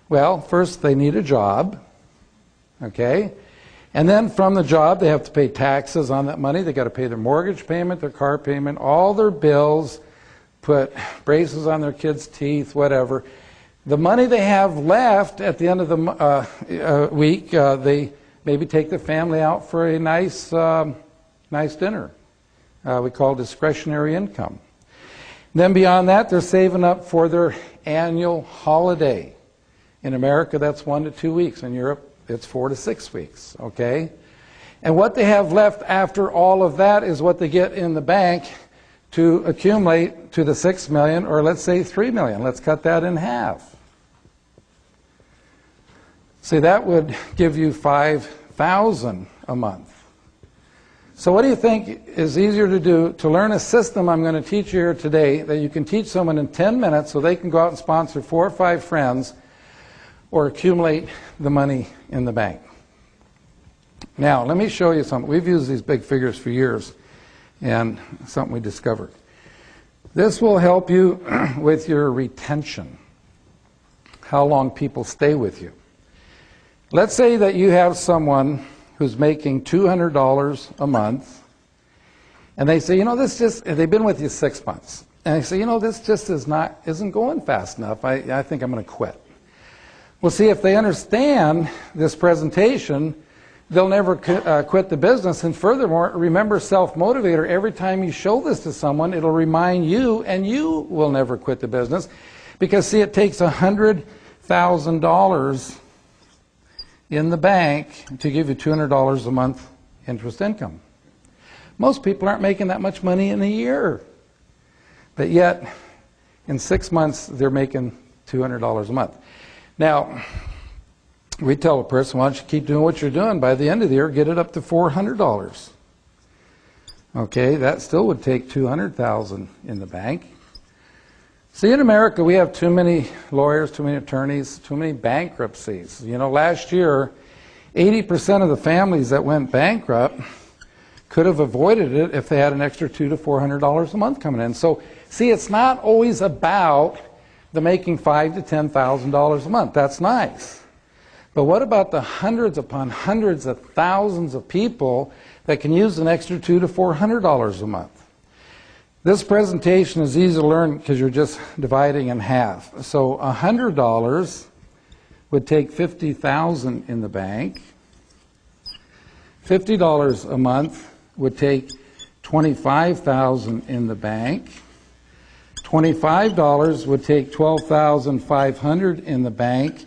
Well, first they need a job, okay? And then from the job, they have to pay taxes on that money. They got to pay their mortgage payment, their car payment, all their bills, put braces on their kids' teeth, whatever. The money they have left at the end of the week, they maybe take the family out for a nice dinner. We call it discretionary income. Then beyond that, they're saving up for their annual holiday. In America, that's 1 to 2 weeks. In Europe, it's 4 to 6 weeks, okay? And what they have left after all of that is what they get in the bank to accumulate to the $6 million, or let's say $3 million. Let's cut that in half. See, that would give you $5,000 a month. So what do you think is easier to do? To learn a system I'm going to teach you here today that you can teach someone in 10 minutes so they can go out and sponsor 4 or 5 friends or accumulate the money in the bank. Now, let me show you something. We've used these big figures for years, and something we discovered. This will help you with your retention, how long people stay with you. Let's say that you have someone who's making $200 a month, and they say, you know, they've been with you 6 months, and they say, you know, this just isn't going fast enough. I think I'm going to quit. Well, see, if they understand this presentation, they'll never quit the business. And furthermore, remember self-motivator. Every time you show this to someone, it'll remind you, and you will never quit the business. Because, see, it takes $100,000 in the bank to give you $200 a month interest income. Most people aren't making that much money in a year. But yet, in 6 months, they're making $200 a month. Now, we tell a person, why don't you keep doing what you're doing? By the end of the year, get it up to $400. Okay, that still would take $200,000 in the bank. See, in America, we have too many lawyers, too many attorneys, too many bankruptcies. You know, last year, 80% of the families that went bankrupt could have avoided it if they had an extra $200 to $400 a month coming in. So, see, it's not always about the making $5,000 to $10,000 a month. That's nice. But what about the hundreds upon hundreds of thousands of people that can use an extra $200 to $400 a month? This presentation is easy to learn because you're just dividing in half. So $100 would take $50,000 in the bank. $50 a month would take $25,000 in the bank. $25 would take $12,500 in the bank,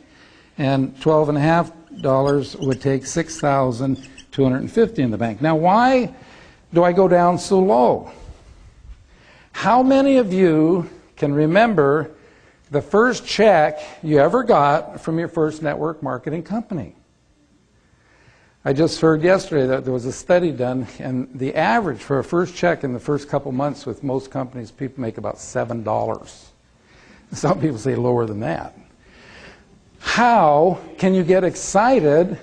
and $12.50 would take $6,250 in the bank. Now, why do I go down so low? How many of you can remember the first check you ever got from your first network marketing company? I just heard yesterday that there was a study done, and the average for a first check in the first couple months with most companies, people make about $7. Some people say lower than that. How can you get excited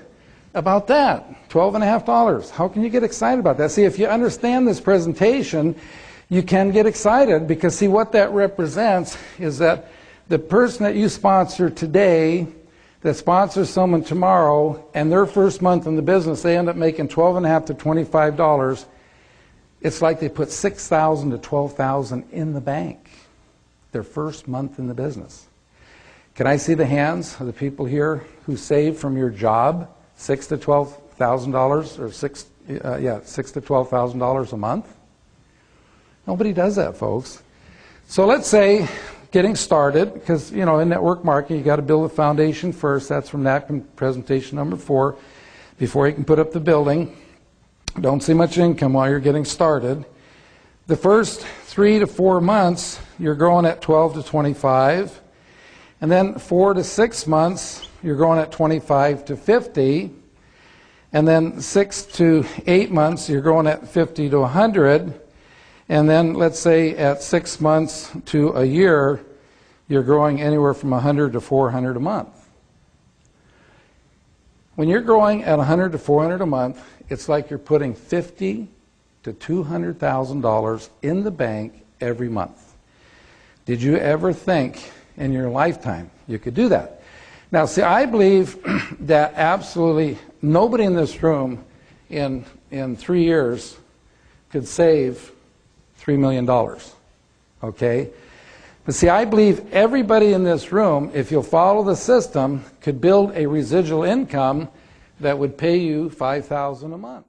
about that? $12.50. How can you get excited about that? See, if you understand this presentation, you can get excited because, see, what that represents is that the person that you sponsor today that sponsors someone tomorrow, and their first month in the business, they end up making $12.50 to $25. It's like they put $6,000 to $12,000 in the bank their first month in the business. Can I see the hands of the people here who saved from your job $6,000 to $12,000 or $6,000 to $12,000 a month? Nobody does that, folks. So let's say, getting started, because, you know, in network marketing, you got to build a foundation first. That's from napkin presentation number 4. Before you can put up the building, don't see much income while you're getting started. The first 3 to 4 months, you're growing at 12 to 25. And then 4 to 6 months, you're growing at 25 to 50. And then 6 to 8 months, you're growing at 50 to 100. And then, let's say, at 6 months to a year, you're growing anywhere from 100 to 400 a month. When you're growing at 100 to 400 a month, it's like you're putting $50,000 to $200,000 in the bank every month. Did you ever think in your lifetime you could do that? Now, see, I believe that absolutely nobody in this room in 3 years could save $3 million, okay? But see, I believe everybody in this room, if you'll follow the system, could build a residual income that would pay you $5,000 a month.